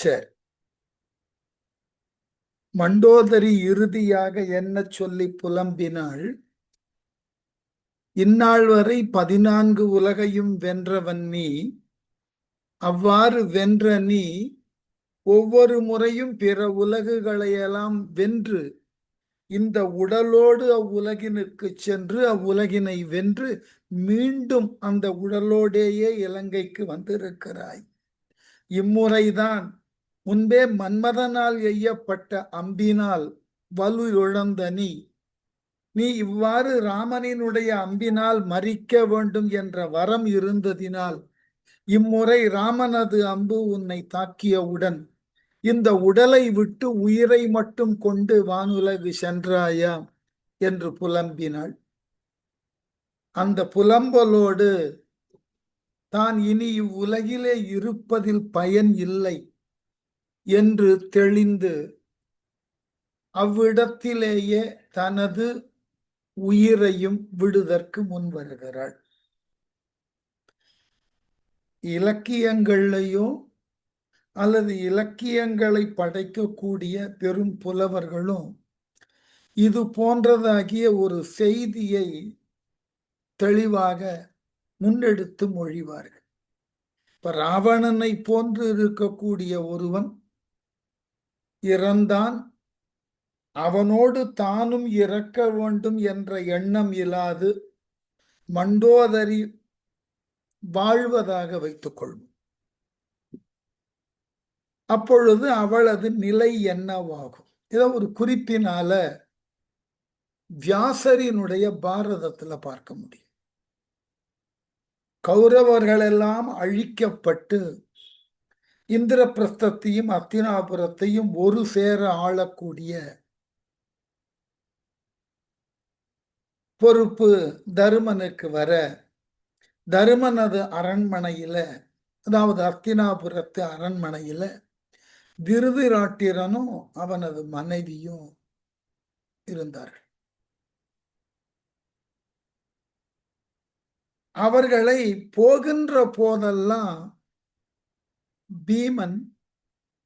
சரி. மண்டோதரி இறுதியாக என்ன சொல்லி புலம்பினாள்? இந்நாள் வரை 14 உலகையும் வென்றவன் நீ. அவ்வாறு வென்ற நீ ஒவ்வொரு முறையும் பிற உலகுகளையெல்லாம் வென்று இந்த உடலோடு அவ்வுலகினுக்கு சென்று அவ்வுலகினை வென்று மீண்டும் அந்த உடலோடேயே இலங்கைக்கு வந்திருக்கிறாய். இம்முறைதான் முன்பே மன்மதனால் எய்யப்பட்ட அம்பினால் வலு இழந்த நீ இவ்வாறு ராமனினுடைய அம்பினால் மரிக்க வேண்டும் என்ற வரம் இருந்ததினால் இம்முறை ராமனது அம்பு உன்னை தாக்கியவுடன் இந்த உடலை விட்டு உயிரை மட்டும் கொண்டு வானுலகு சென்றாயா என்று புலம்பினாள். அந்த புலம்பலோடு தான் இனி இவ்வுலகிலே இருப்பதில் பயன் இல்லை என்று தெளிந்து அவ்விடத்திலேயே தனது உயிரையும் விடுதற்கு முன் வருகிறாள். இலக்கியங்களையோ அல்லது இலக்கியங்களை படைக்கக்கூடிய பெரும் புலவர்களும் இது போன்றதாகிய ஒரு செய்தியை தெளிவாக முன்னெடுத்து மொழிவார்கள். இப்ப ராவணனை போன்று இருக்கக்கூடிய ஒருவன் இறந்தான், அவனோடு தானும் இறக்க வேண்டும் என்ற எண்ணம் இல்லாது மண்டோதரி வாழ்வதாக வைத்துக் கொள்ளும். அப்பொழுது அவளது நிலை என்னவாகும்? இதை ஒரு குறிப்பினால வியாசரினுடைய பாரதத்துல பார்க்க முடியும். கௌரவர்கள் எல்லாம் அழிக்கப்பட்டு இந்திரபிரஸ்தத்தையும் அத்தினாபுரத்தையும் ஒரு சேர ஆளக்கூடிய பொறுப்பு தருமனுக்கு வர, தருமனது அரண்மனையில, அதாவது அத்தினாபுரத்து அரண்மனையில திருதராட்டிரனும் அவனது மனைவியும் இருந்தார்கள். அவர்களை போகின்ற போதெல்லாம் பீமன்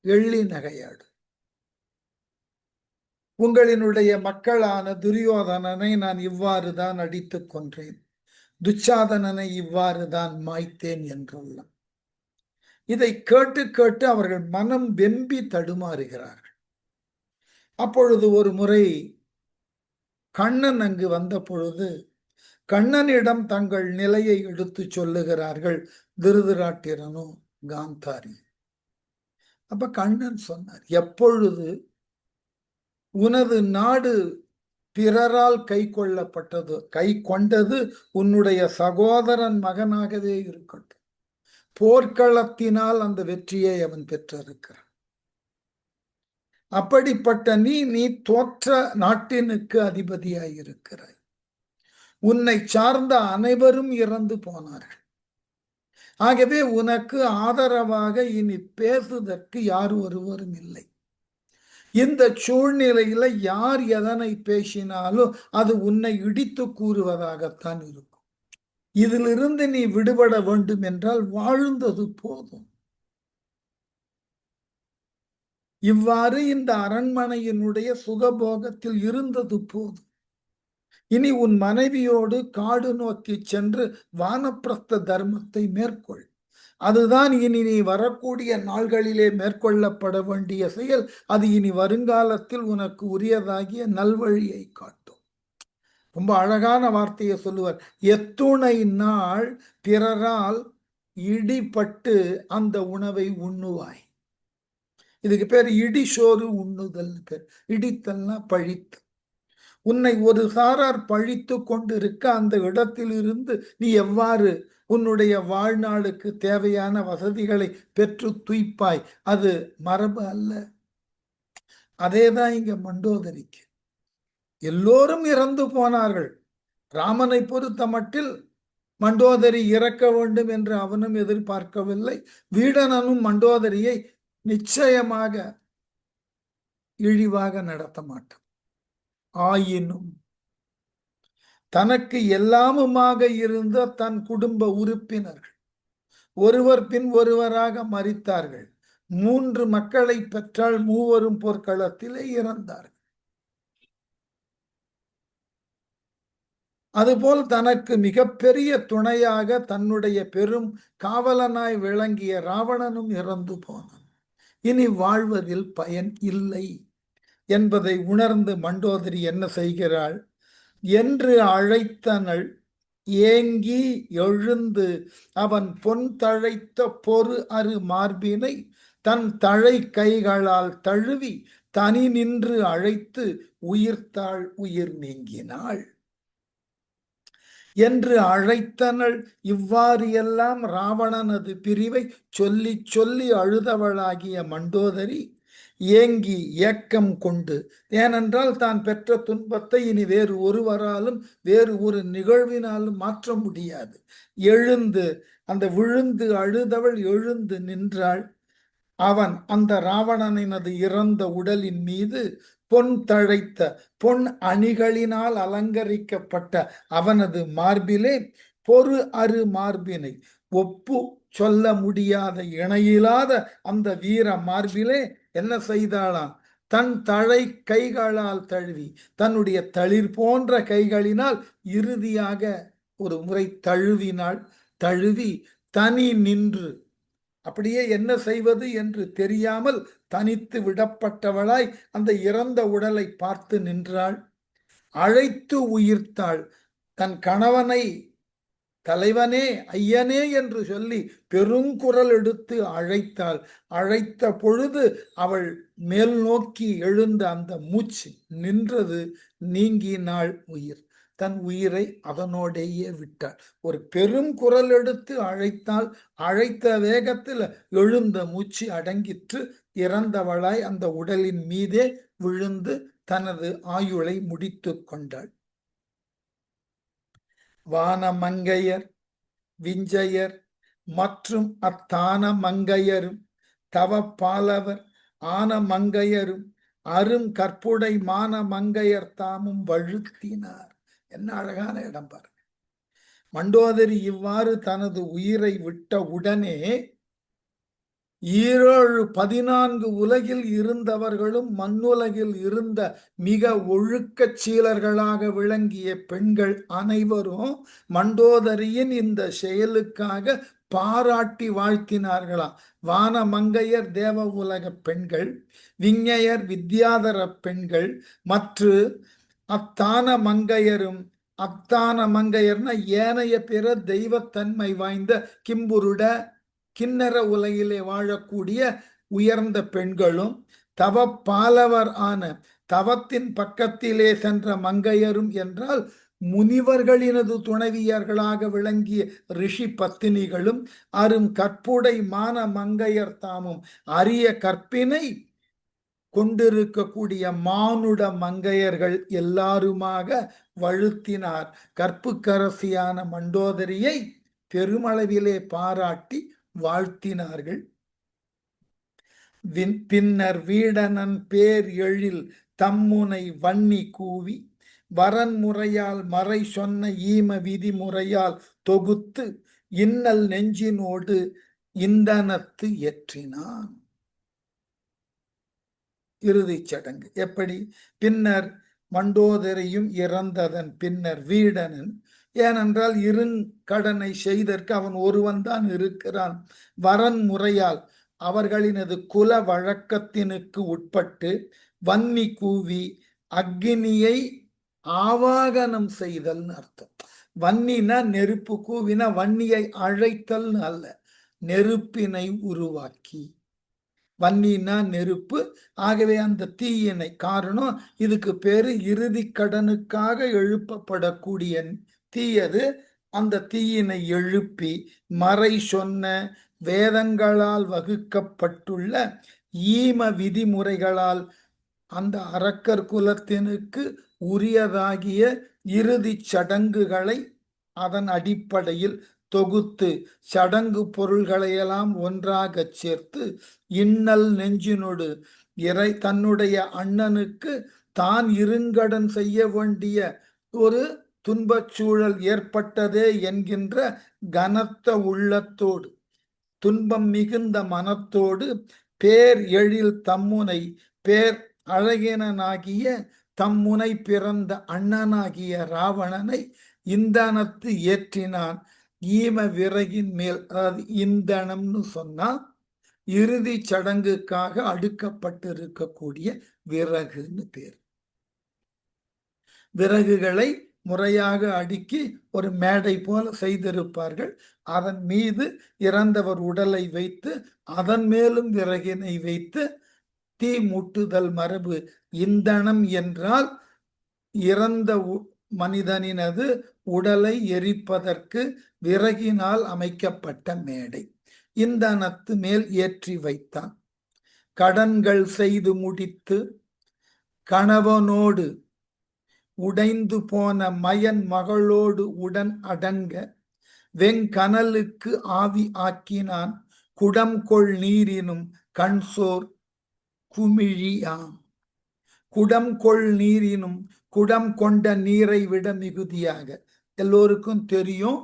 எள்ளி நகையாடு. உங்களினுடைய மக்களான துரியோதனனை நான் இவ்வாறுதான் அடித்துக் கொன்றேன், துச்சாதனனை இவ்வாறுதான் மாய்த்தேன் என்றுள்ளான். இதை கேட்டு கேட்டு அவர்கள் மனம் வெம்பி தடுமாறுகிறார்கள். அப்பொழுது ஒரு முறை கண்ணன் அங்கு வந்த பொழுது கண்ணனிடம் தங்கள் நிலையை எடுத்து சொல்லுகிறார்கள் திருதராட்டிரனும் காந்தாரி. அப்ப கண்ணன் சொன்னார், எப்பொழுது உனது நாடு பிறரால் கை கொள்ளப்பட்டது, கை கொண்டது உன்னுடைய சகோதரன் மகனாகவே இருக்கட்டும், போர்க்களத்தினால் அந்த வெற்றியை அவன் பெற்றிருக்கிறான். அப்படிப்பட்ட நீ தோற்ற நாட்டினுக்கு அதிபதியாயிருக்கிறாய். உன்னை சார்ந்த அனைவரும் இறந்து போனார்கள். ஆகவே உனக்கு ஆதரவாக இனி பேசுவதற்கு யார் ஒருவரும் இல்லை. இந்த சூழ்நிலையில யார் எதனை பேசினாலும் அது உன்னை இடித்து கூறுவதாகத்தான் இருக்கும். இதிலிருந்து நீ விடுபட வேண்டும் என்றால் வாழ்ந்தது போதும். இவ்வாறு இந்த அரண்மனையினுடைய சுகபோகத்தில் இருந்தது போதும். இனி உன் மனைவியோடு காடு நோக்கி சென்று வானப்பிரஸ்த தர்மத்தை மேற்கொள். அதுதான் இனி நீ வரக்கூடிய நாள்களிலே மேற்கொள்ளப்பட வேண்டிய செயல். அது இனி வருங்காலத்தில் உனக்கு உரியதாகிய நல்வழியை காட்டும். ரொம்ப அழகான வார்த்தையை சொல்லுவார், எத்துணை நாள் பிறரால் இடிபட்டு அந்த உணவை உண்ணுவாய். இதுக்கு பேர் இடிசோறு உண்ணுதல் பேர். இடித்தல்னா பழித்து. உன்னை ஒரு சாரார் பழித்து கொண்டிருக்க அந்த இடத்தில் இருந்து நீ எவ்வாறு உன்னுடைய வாழ்நாளுக்கு தேவையான வசதிகளை பெற்று துய்ப்பாய்? அது மரபு அல்ல. அதேதான் இங்க மண்டோதரிக்கு. எல்லோரும் இறந்து போனார்கள். ராமனை பொறுத்த மட்டில் மண்டோதரி இறக்க வேண்டும் என்று அவனும் எதிர்பார்க்கவில்லை. வீடனனும் மண்டோதரியை நிச்சயமாக இழிவாக நடத்த மாட்டான். ஆயினும் தனக்கு எல்லாமுமாக இருந்த தன் குடும்ப உறுப்பினர்கள் ஒருவர் பின் ஒருவராக மரித்தார்கள். 3 மக்களை பெற்றால் மூவரும் போர்க்களத்திலே இறந்தார். அதுபோல் தனக்கு மிகப்பெரிய துணையாக தன்னுடைய பெரும் காவலனாய் விளங்கிய ராவணனும் இறந்து போனான். இனி வாழ்வதில் பயன் இல்லை என்பதை உணர்ந்து மண்டோதரி என்ன செய்கிறாள்? என்று அழைத்தனள் ஏங்கி எழுந்து அவன் பொன் தழைத்த பொறு அரு மார்பினை தன் தழை கைகளால் தழுவி தனி நின்று அழைத்து உயிர்த்தாள் உயிர் நீங்கினாள். என்று அழைத்தனள். இவ்வாறு எல்லாம் ராவணனது பிரிவை சொல்லி சொல்லி அழுதவளாகிய மண்டோதரி ஏங்கி ஏக்கம் கொண்டு, ஏனென்றால் தான் பெற்ற துன்பத்தை இனி வேறு ஒருவராலும் வேறு ஒரு நிகழ்வினாலும் மாற்ற முடியாது. எழுந்து அந்த விழுந்து அழுதவள் எழுந்து நின்றாள். அவன் அந்த ராவணனினது இறந்த உடலின் மீது பொன் தழைத்த பொன் அணிகளினால் அலங்கரிக்கப்பட்ட அவனது மார்பிலே பொறு அரு மார்பினை ஒப்பு சொல்ல முடியாத இணையில்லாத அந்த வீர மார்பிலே என்ன செய்தாளாம்? தன் தழை கைகளால் தழுவி, தன்னுடைய தளிர் போன்ற கைகளினால் இறுதியாக ஒரு முறை தழுவினாள். தழுவி தனி நின்று, அப்படியே என்ன செய்வது என்று தெரியாமல் தனித்து விடப்பட்டவளாய் அந்த இறந்த உடலை பார்த்து நின்றாள். அழைத்து உயிர்த்தாள். தன் கணவனை தலைவனே ஐயனே என்று சொல்லி பெருங்குரல் எடுத்து அழைத்தாள். அழைத்த பொழுது அவள் மேல் நோக்கி எழுந்த அந்த மூச்சு நின்றது. நீங்கினாள் உயிர். தன் உயிரை அதனோடையே விட்டாள். ஒரு பெரும் குரல் எடுத்து அழைத்தாள். அழைத்த வேகத்தில் எழுந்த மூச்சு அடங்கிற்று. இறந்தவளாய் அந்த உடலின் மீதே விழுந்து தனது ஆயுளை முடித்து கொண்டாள். வானமங்கையர் விஞ்சையர் மற்றும் அத்தான மங்கையரும் தவப்பாலவர் ஆன மங்கையரும் அரும் கற்புடை மான மங்கையர் தாமும் வழுத்தினார். என்ன அழகான இடம் பாருங்க. மண்டோதரி இவ்வாறு தனது உயிரை விட்ட உடனே 14 உலகில் இருந்தவர்களும் மண்ணுலகில் இருந்த மிக ஒழுக்கச் சீலர்களாக விளங்கிய பெண்கள் அனைவரும் மண்டோதரியின் இந்த செயலுக்காக பாராட்டி வாழ்த்தினார்களாம். வானமங்கையர் தேவ உலக பெண்கள், விஞ்ஞையர் வித்யாதர பெண்கள், மற்றும் அத்தான மங்கையரும். அத்தான மங்கையர்னா ஏனைய பிற தெய்வத்தன்மை வாய்ந்த கிம்புருட கிண்ணற உலகிலே வாழக்கூடிய உயர்ந்த பெண்களும், தவப்பாலவர் ஆன தவத்தின் பக்கத்திலே சென்ற மங்கையரும் என்றால் முனிவர்களினது துணைவியர்களாக விளங்கிய ரிஷி பத்தினிகளும், அரும் கற்புடை மான மங்கையர் தாமும் அரிய கற்பினை கொண்டிருக்கக்கூடிய மானுட மங்கையர்கள் எல்லாருமாக வழுத்தினார். கற்புக்கரசியான மண்டோதரியை பெருமளவிலே பாராட்டி வாழ்த்தினார்கள். பின்னர் வீடனன் பேர் எழில் தம்முனை வன்னி கூவி வரன் முறையால் மறை சொன்ன ஈம விதிமுறையால் தொகுத்து இன்னல் நெஞ்சினோடு இந்தனத்து ஏற்றினான். இறுதிச் சடங்கு எப்படி? பின்னர் மண்டோதரியும் இறந்ததன் பின்னர் வீடனன், ஏனென்றால் இருங்கடனை செய்தற்கு அவன் ஒருவன் தான் இருக்கிறான். வரன் முறையால் அவர்களினது குல வழக்கத்தினுக்கு உட்பட்டு வன்னி கூவி அக்னியை ஆவாகனம் செய்தல்னு அர்த்தம். வன்னினா நெருப்பு, கூவினா வன்னியை அழைத்தல்னு அல்ல, நெருப்பினை உருவாக்கி. வன்னினா நெருப்பு. ஆகவே அந்த தீயினை, காரணம் இதுக்கு பேரு இறுதி கடனுக்காக எழுப்பப்படக்கூடிய தீயது. அந்த தீயினை எழுப்பி மறை சொன்ன வேதங்களால் வகுக்கப்பட்டுள்ள ஈம விதிமுறைகளால் அந்த அரக்கர் குலத்தினுக்கு உரியதாகிய இறுதி சடங்குகளை அதன் அடிப்படையில் தொகுத்து சடங்கு பொருள்களையெல்லாம் ஒன்றாக சேர்த்து இன்னல் நெஞ்சினோடு தன்னுடைய அண்ணனுக்கு தான் இருங்கடன் செய்ய வேண்டிய ஒரு துன்பச் சூழல் ஏற்பட்டதே என்கின்ற கனத்த உள்ளத்தோடு, துன்பம் மிகுந்த மனத்தோடு பேர் எழில் தம்முனை பேர் அழகினாகிய தம்முனை பிறந்த அண்ணனாகிய ராவணனை இந்தனத்து ஏற்றினான் ஈம விறகின் மேல். அதாவது இந்தனம்னு சொன்னா இறுதி சடங்குக்காக அடுக்கப்பட்டிருக்கக்கூடிய விறகுன்னு பேர். விறகுகளை முறையாக அடுக்கி ஒரு மேடை போல செய்திருப்பார்கள். அதன் மீது இறந்தவர் உடலை வைத்து அதன் மேலும் விறகினை வைத்து தீ மூட்டுதல் மரபு. இந்தனம் என்றால் இறந்த மனிதனினது உடலை எரிப்பதற்கு விறகினால் அமைக்கப்பட்ட மேடை. இந்தனத்து மேல் ஏற்றி வைத்தான். கடன்கள் செய்து முடித்து கணவனோடு உடைந்து போன மயன் மகளோடு உடன் அடங்க வெங்கனலுக்கு ஆவி ஆக்கினான் குடம் கொள் நீரினும் கண்சோர் குமிழியாம். குடம் கொள் நீரினும் குடம் கொண்ட நீரை விட மிகுதியாக. எல்லோருக்கும் தெரியும்,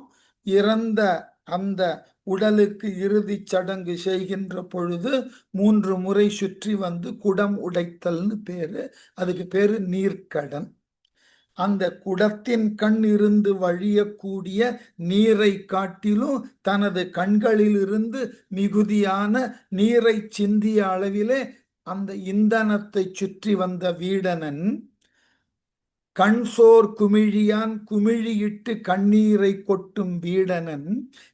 இறந்த அந்த உடலுக்கு இறுதி சடங்கு செய்கின்ற பொழுது 3 முறை சுற்றி வந்து குடம் உடைத்தல்னு பேரு. அதுக்கு பேரு நீர்க்கடன். அந்த குடத்தின் கண் இருந்து வழியக்கூடிய நீரை காட்டிலும் தனது கண்களில் இருந்து மிகுதியான நீரை சிந்திய அளவிலே அந்த இந்தனத்தை சுற்றி வந்த வீடனன் கண்சோர் குமிழியான் குமிழியிட்டு கண்ணீரை கொட்டும் வீடனன்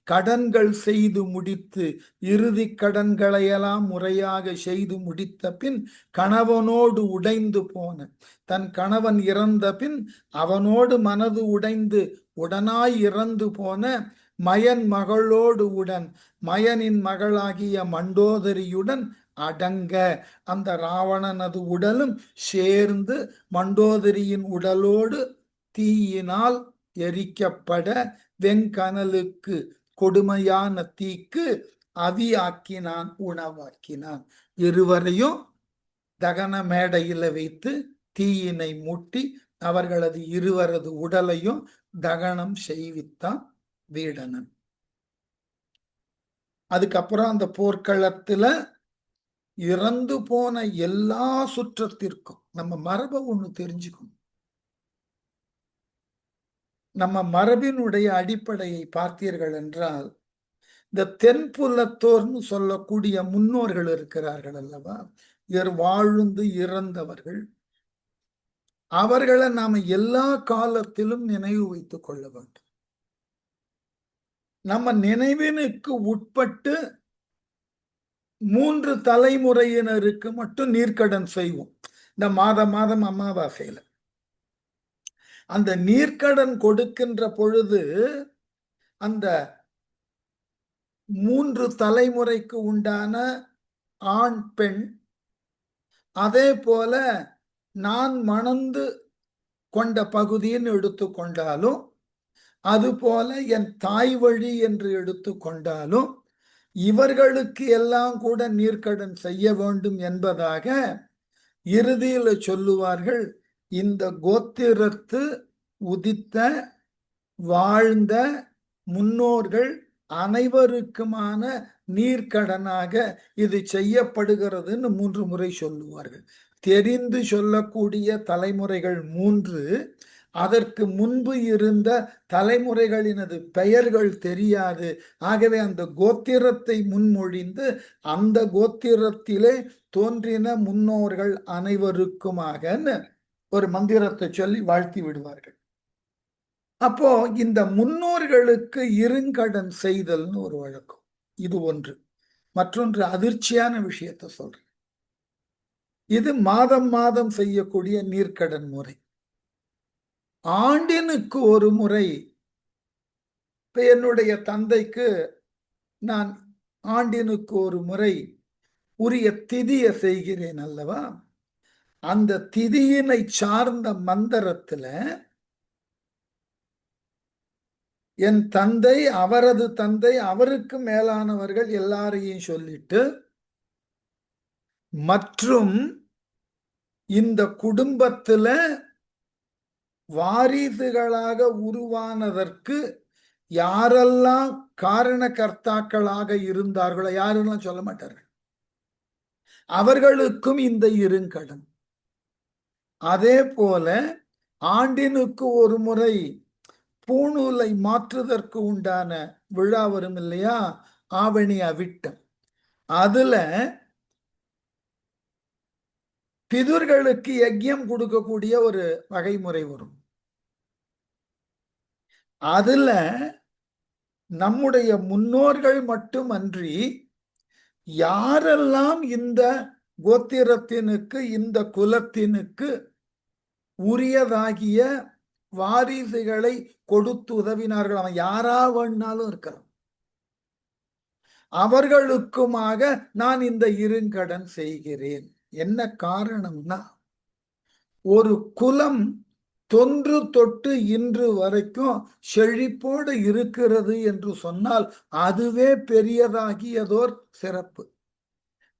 கடன்கள் செய்து முடித்து இறுதி கடன்களையெல்லாம் முறையாக செய்து முடித்த பின் கணவனோடு உடைந்து போன தன் கணவன் இறந்த பின் அவனோடு மனது உடைந்து உடனாய் இறந்து போன மயன் மகளோடு உடன் மயனின் மகளாகிய மண்டோதரியுடன் அடங்க அந்த ராவணனது உடலும் சேர்ந்து மண்டோதரியின் உடலோடு தீயினால் எரிக்கப்பட வெங்கனலுக்கு கொடுமையான தீக்கு அவி ஆக்கினான் உணவாக்கினான். இருவரையும் தகன மேடையில வைத்து தீயினை மூட்டி அவர்களது இருவரது உடலையும் தகனம் செய்வித்தான் வீடனன். அதுக்கப்புறம் அந்த போர்க்களத்துல இறந்து போன எல்லா சுற்றத்திற்கும் நம்ம மரபை ஒண்ணு தெரிஞ்சுக்கணும். நம்ம மரபினுடைய அடிப்படையை பார்த்தீர்கள் என்றால் இந்த தென்புலத்தோர்னு சொல்லக்கூடிய முன்னோர்கள் இருக்கிறார்கள் அல்லவா, வாழ்ந்து இறந்தவர்கள், அவர்களை நாம எல்லா காலத்திலும் நினைவு வைத்துக் கொள்ள வேண்டும். நம்ம நினைவினுக்கு உட்பட்டு 3 தலைமுறையினருக்கு மட்டும் நீர்க்கடன் செய்வோம். இந்த மாதம் அமாவாசையில அந்த நீர்க்கடன் கொடுக்கின்ற பொழுது அந்த 3 தலைமுறைக்கு உண்டான ஆண் பெண், அதே போல நான் மணந்து கொண்ட பகுதின்னு எடுத்துக்கொண்டாலும் அதுபோல என் தாய் வழி என்று எடுத்துக்கொண்டாலும் இவர்களுக்கு எல்லாம் கூட நீர்க்கடன் செய்ய வேண்டும் என்பதாக இறுதியில் சொல்லுவார்கள். இந்த கோத்திரத்து உதித்த வாழ்ந்த முன்னோர்கள் அனைவருக்குமான நீர்க்கடனாக இது செய்யப்படுகிறதுன்னு 3 முறை சொல்லுவார்கள். தெரிந்து சொல்லக்கூடிய தலைமுறைகள் 3, அதற்கு முன்பு இருந்த தலைமுறைகளினது பெயர்கள் தெரியாது. ஆகவே அந்த கோத்திரத்தை முன்மொழிந்து அந்த கோத்திரத்திலே தோன்றின முன்னோர்கள் அனைவருக்குமாக ஒரு மந்திரத்தை சொல்லி வாழ்த்தி விடுவார்கள். அப்போ இந்த முன்னோர்களுக்கு இருங்கடன் செய்தல்னு ஒரு வழக்கம். இது ஒன்று. மற்றொன்று அதிர்ச்சியான விஷயத்தை சொல்றேன். இது மாதம் செய்யக்கூடிய நீர்க்கடன் முறை. ஆண்டினுக்கு ஒரு முறை இப்ப என்னுடைய தந்தைக்கு நான் ஆண்டினுக்கு ஒரு முறை உரிய திதியை செய்கிறேன் அல்லவா, அந்த திதியினை சார்ந்த மந்திரத்துல என் தந்தை, அவரது தந்தை, அவருக்கு மேலானவர்கள் எல்லாரையும் சொல்லிட்டு மற்றும் இந்த குடும்பத்துல வாரிசுகளாக உருவானதற்கு யாரெல்லாம் காரண கர்த்தாக்களாக இருந்தார்களோ யாரெல்லாம் சொல்ல மாட்டார்கள். அவர்களுக்கும் இந்த இருங்கடன். அதே போல ஆண்டினுக்கு ஒரு முறை பூணூலை மாற்றுவதற்கு உண்டான விழா வரும் இல்லையா, ஆவணி அவிட்டம். அதுல பிதுர்களுக்கு யஜ்யம் கொடுக்கக்கூடிய ஒரு வகைமுறை வரும். அதுல நம்முடைய முன்னோர்கள் மட்டுமன்றி யாரெல்லாம் இந்த கோத்திரத்தினுக்கு இந்த குலத்தினுக்கு உரியதாகிய வாரிசுகளை கொடுத்து உதவினார்கள், அவன் யாரா வேணாலும் இருக்கலாம், அவர்களுக்குமாக நான் இந்த இருங்கடன் செய்கிறேன். என்ன காரணம்னா, ஒரு குலம் தொன்று தொட்டு இன்று வரைக்கும் செழிப்போடு இருக்கிறது என்று சொன்னால் அதுவே பெரியதாகியதோர் சிறப்பு.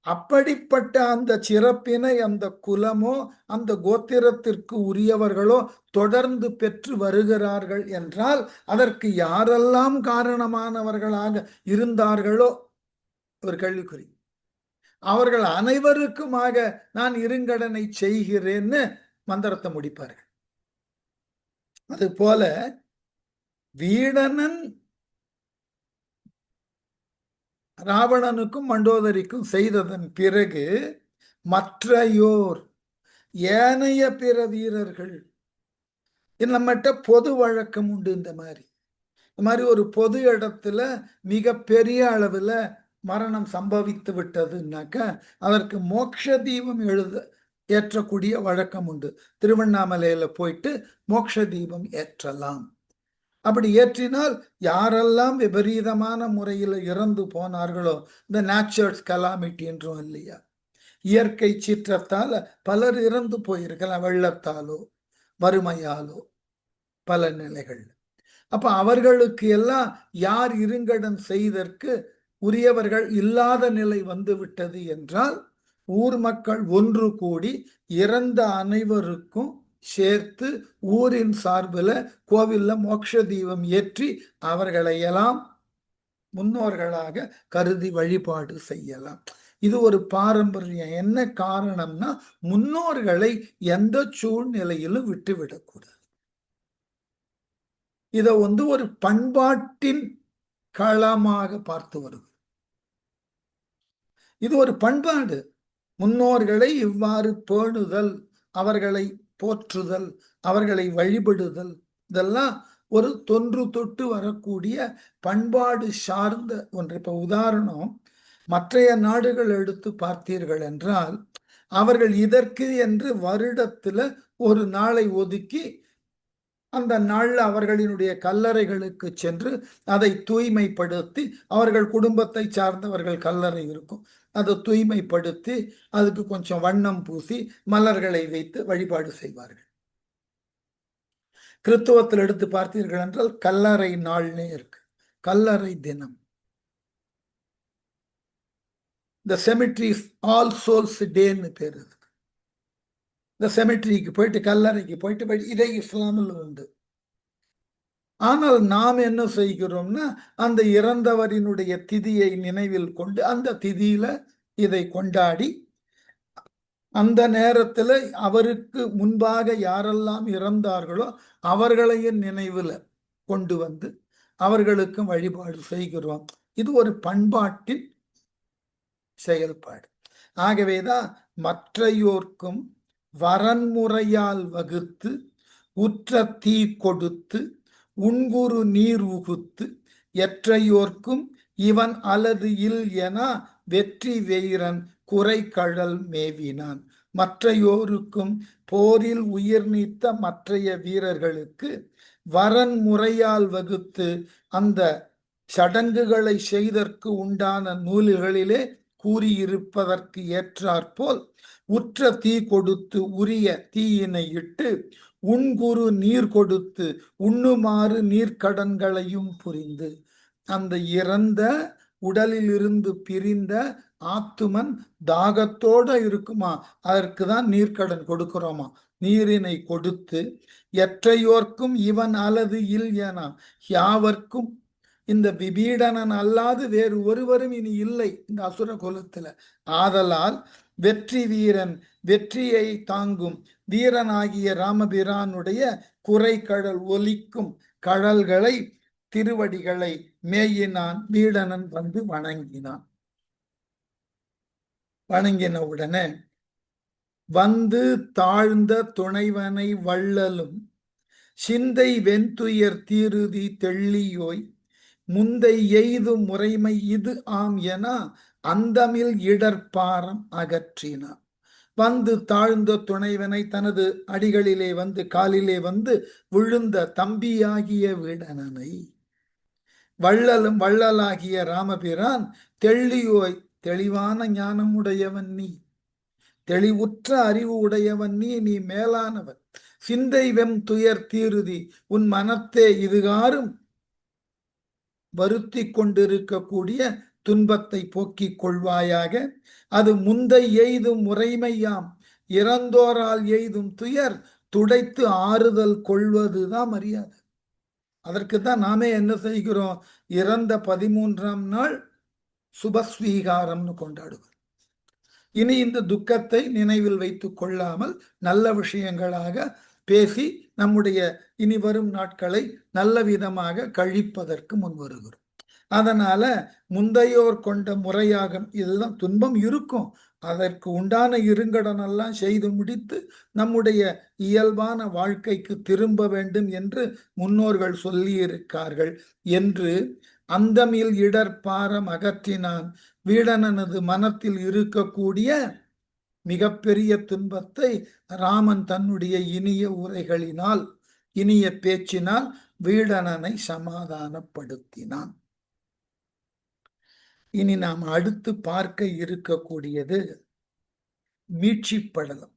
அப்படிப்பட்ட அந்த சிறப்பினை அந்த குலமோ அந்த கோத்திரத்திற்கு உரியவர்களோ தொடர்ந்து பெற்று வருகிறார்கள் என்றால் அதற்கு யாரெல்லாம் காரணமானவர்களாக இருந்தார்களோ ஒரு கேள்விக்குறி. அவர்கள் அனைவருக்குமாக நான் இருங்கடனை செய்கிறேன்னு மந்திரத்தை முடிப்பார்கள். அது போல வீடனன் ராவணனுக்கும் மண்டோதரிக்கும் செய்ததன் பிறகு மற்றையோர் ஏனைய பிற வீரர்கள், நம்மகிட்ட பொது வழக்கம் உண்டு. இந்த மாதிரி ஒரு பொது இடத்துல மிக பெரிய அளவில் மரணம் சம்பவித்து விட்டதுன்னாக்க அதற்கு மோட்ச தீபம் ஏற்றக்கூடிய வழக்கம் உண்டு. திருவண்ணாமலையில போயிட்டு மோட்ச தீபம் ஏற்றலாம். அப்படி ஏற்றினால் யாரெல்லாம் விபரீதமான முறையில் இறந்து போனார்களோ, இந்த நேச்சுரல் கலாமிட்டி என்றும் இல்லையா, இயற்கை சீற்றத்தால் பலர் இறந்து போயிருக்கலாம், வெள்ளத்தாலோ வறுமையாலோ பல நிலைகள். அப்ப அவர்களுக்கு எல்லாம் யார் இருங்கடன் செய்தற்கு உரியவர்கள் இல்லாத நிலை வந்து விட்டது என்றால் ஊர் மக்கள் ஒன்று கூடி இறந்த அனைவருக்கும் சேர்த்து ஊரின் சார்பில் கோவில்ல மோட்ச தீபம் ஏற்றி அவர்களை எல்லாம் முன்னோர்களாக கருதி வழிபாடு செய்யலாம். இது ஒரு பாரம்பரியம். என்ன காரணம்னா, முன்னோர்களை எந்த சூழ்நிலையிலும் விட்டுவிடக்கூடாது. இதை ஒரு பண்பாட்டின் களமாக பார்த்து வருது. இது ஒரு பண்பாடு. முன்னோர்களை இவ்வாறு பேணுதல், அவர்களை போற்றுதல், அவர்களை வழிபடுதல், இதெல்லாம் ஒரு தொன்று தொட்டு வரக்கூடிய பண்பாடு சார்ந்த ஒன்று. இப்ப உதாரணம், மற்றைய நாடுகள் எடுத்து பார்த்தீர்கள் என்றால் அவர்கள் இதற்கு என்று வருடத்துல ஒரு நாளை ஒதுக்கி அந்த நாளில் அவர்களினுடைய கல்லறைகளுக்கு சென்று அதை தூய்மைப்படுத்தி, அவர்கள் குடும்பத்தை சார்ந்தவர்கள் கல்லறை இருக்கும், அதை தூய்மைப்படுத்தி அதுக்கு கொஞ்சம் வண்ணம் பூசி மலர்களை வைத்து வழிபாடு செய்வார்கள். கிறித்துவத்தில் எடுத்து பார்த்தீர்கள் என்றால் கல்லறை நாள்னே இருக்கு, கல்லறை தினம். இந்த செமிட்ரிஸ் ஆல் சோல்ஸ் டேன்னு பேர் இருக்கு. இந்த செமிட்ரிக்கு போயிட்டு கல்லறைக்கு போயிட்டு இதே இஸ்லாமில் உண்டு. ஆனால் நாம் என்ன செய்கிறோம்னா, அந்த இறந்தவரினுடைய திதியை நினைவில் கொண்டு அந்த திதியில இதை கொண்டாடி அந்த நேரத்தில் அவருக்கு முன்பாக யாரெல்லாம் இறந்தார்களோ அவர்களையும் நினைவில் கொண்டு வந்து அவர்களுக்கும் வழிபாடு செய்கிறோம். இது ஒரு பண்பாட்டின் செயல்பாடு. ஆகவேதான் மற்றையோர்க்கும் வரன்முறையால் வகுத்து உற்ற தீ கொடுத்து உண்குரு நீர் உகுத்து எற்றையோர்க்கும் இவன் அல்லது இல் என வெற்றி வெயிரன் குறை கழல் மேவினான். மற்றையோருக்கும் போரில் உயிர் நீத்த மற்றைய வீரர்களுக்கு வரன் முறையால் வகுத்து அந்த சடங்குகளை செய்தற்கு உண்டான நூல்களிலே கூறியிருப்பதற்கு ஏற்றாற்போல் உற்ற தீ கொடுத்து உரிய தீயினை இட்டு உண்குரு நீர் கொடுத்து உண்ணுமாறு நீர்க்கடன்களையும் புரிந்து, அந்த இறந்த உடலில் இருந்து பிரிந்த ஆத்துமன் தாகத்தோட இருக்குமா, அதற்கு தான் நீர்க்கடன் கொடுக்கிறோமா, நீரினை கொடுத்து எற்றையோர்க்கும் இவன் அல்லது இல் என யாவர்க்கும், இந்த விபீடனன் அல்லாது வேறு ஒருவரும் இனி இல்லை இந்த அசுர குலத்துல, ஆதலால் வெற்றி வீரன் வெற்றியை தாங்கும் வீரனாகிய ராமபிரானுடைய குறைகழல் ஒலிக்கும் கழல்களை திருவடிகளை மேயினான். வீடனன் வந்து வணங்கினான். வணங்கின உடனே வந்து தாழ்ந்த துணைவனை வள்ளலும் சிந்தை வெண்துயர் தீருதி தெள்ளியோய் முந்தை எய்து முறைமை இது ஆம் என அந்தமில் இடர்பாரம் அகற்றினான். வந்து தாழ்ந்த துணைவனை தனது அடிகளிலே வந்து காலிலே வந்து விழுந்த தம்பியாகிய வீடனனை வள்ளலும் வள்ளலாகிய ராமபிரான் தெள்ளியோய் தெளிவான ஞானம் உடையவன் நீ, தெளிவுற்ற அறிவு உடையவன் நீ மேலானவன். சிந்தை வெம் துயர் தீருதி உன் மனத்தே இதுகாரும் வருத்தி கொண்டிருக்கக்கூடிய துன்பத்தை போக்கிக் கொள்வாயாக. அது முந்தை எய்தும் முறைமையாம் இறந்தோரால் எய்தும் துயர் துடைத்து ஆறுதல் கொள்வதுதான் மரியாதை. அதற்குத்தான் நாமே என்ன செய்கிறோம்? இறந்த 13ஆம் நாள் சுபஸ்வீகாரம்னு கொண்டாடுவோம். இனி இந்த துக்கத்தை நினைவில் வைத்துக் கொள்ளாமல் நல்ல விஷயங்களாக பேசி நம்முடைய இனி வரும் நாட்களை நல்ல விதமாக கழிப்பதற்கு முன் வருகிறோம். அதனால முந்தையோர் கொண்ட முறையாகும். இதுதான் துன்பம் இருக்கும், அதற்கு உண்டான இருங்கடனெல்லாம் செய்து முடித்து நம்முடைய இயல்பான வாழ்க்கைக்கு திரும்ப வேண்டும் என்று முன்னோர்கள் சொல்லியிருக்கார்கள் என்று அந்தமில் இடர்பாரம் அகற்றினான். வீடனனது மனத்தில் இருக்கக்கூடிய மிகப்பெரிய துன்பத்தை ராமன் தன்னுடைய இனிய உரைகளினால் இனிய பேச்சினால் வீடனனை சமாதானப்படுத்தினான். இனி நாம் அடுத்து பார்க்க இருக்கக்கூடியது மீட்சி படலம்.